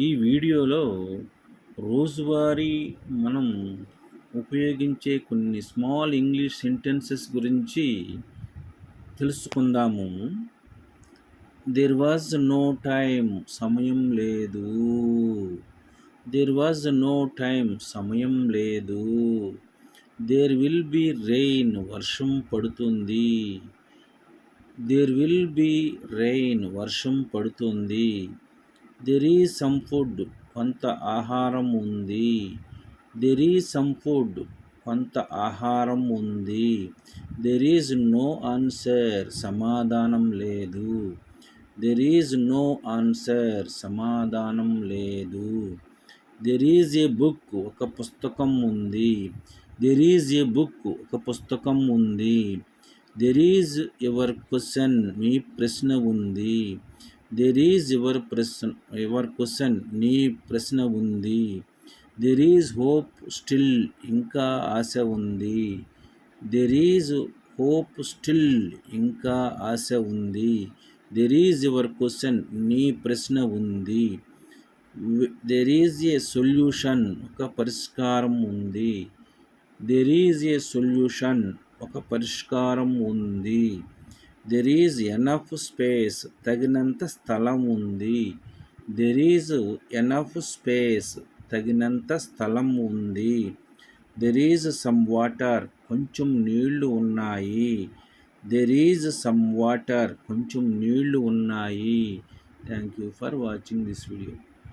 ఈ వీడియోలో రోజువారీ మనం ఉపయోగించే కొన్ని స్మాల్ ఇంగ్లీష్ సెంటెన్సెస్ గురించి తెలుసుకుందాము. దేర్ వాజ్ నో టైం, సమయం లేదు. దేర్ వాజ్ నో టైం, సమయం లేదు. దేర్ విల్ బి రెయిన్, వర్షం పడుతుంది. దేర్ విల్ బి రెయిన్, వర్షం పడుతుంది. దెర్ ఈజ్ సమ్ ఫుడ్, కొంత ఆహారం ఉంది. దెర్ ఈజ్ సమ్ ఫుడ్, కొంత ఆహారం ఉంది. దెర్ ఈజ్ నో ఆన్సర్, సమాధానం లేదు. దెర్ ఈజ్ నో ఆన్సర్, సమాధానం లేదు. దెర్ ఈజ్ ఏ బుక్, ఒక పుస్తకం ఉంది. దెర్ ఈజ్ ఏ బుక్, ఒక పుస్తకం ఉంది. దెర్ ఈజ్ యువర్ క్వశ్చన్, మీ ప్రశ్న ఉంది. దెర్ ఈజ్ యువర్ క్వశ్చన్, నీ ప్రశ్న ఉంది. దెర్ ఈజ్ హోప్ స్టిల్, ఇంకా ఆశ ఉంది. దెర్ ఈజ్ హోప్ స్టిల్, ఇంకా ఆశ ఉంది. దెర్ ఈజ్ యువర్ క్వశ్చన్, నీ ప్రశ్న ఉంది. దెర్ ఈజ్ ఏ సొల్యూషన్, ఒక పరిష్కారం ఉంది. దెర్ ఈజ్ ఏ సొల్యూషన్, ఒక పరిష్కారం ఉంది. దెర్ ఈజ్ ఎనఫ్ స్పేస్, తగినంత స్థలం ఉంది. దెర్ ఈజ్ ఎనఫ్ స్పేస్, తగినంత స్థలం ఉంది. దెర్ ఈజ్ సమ్ వాటర్, కొంచెం నీళ్లు ఉన్నాయి. దెర్ ఈజ్ సమ్ వాటర్, కొంచెం నీళ్లు ఉన్నాయి. Thank you for watching this video.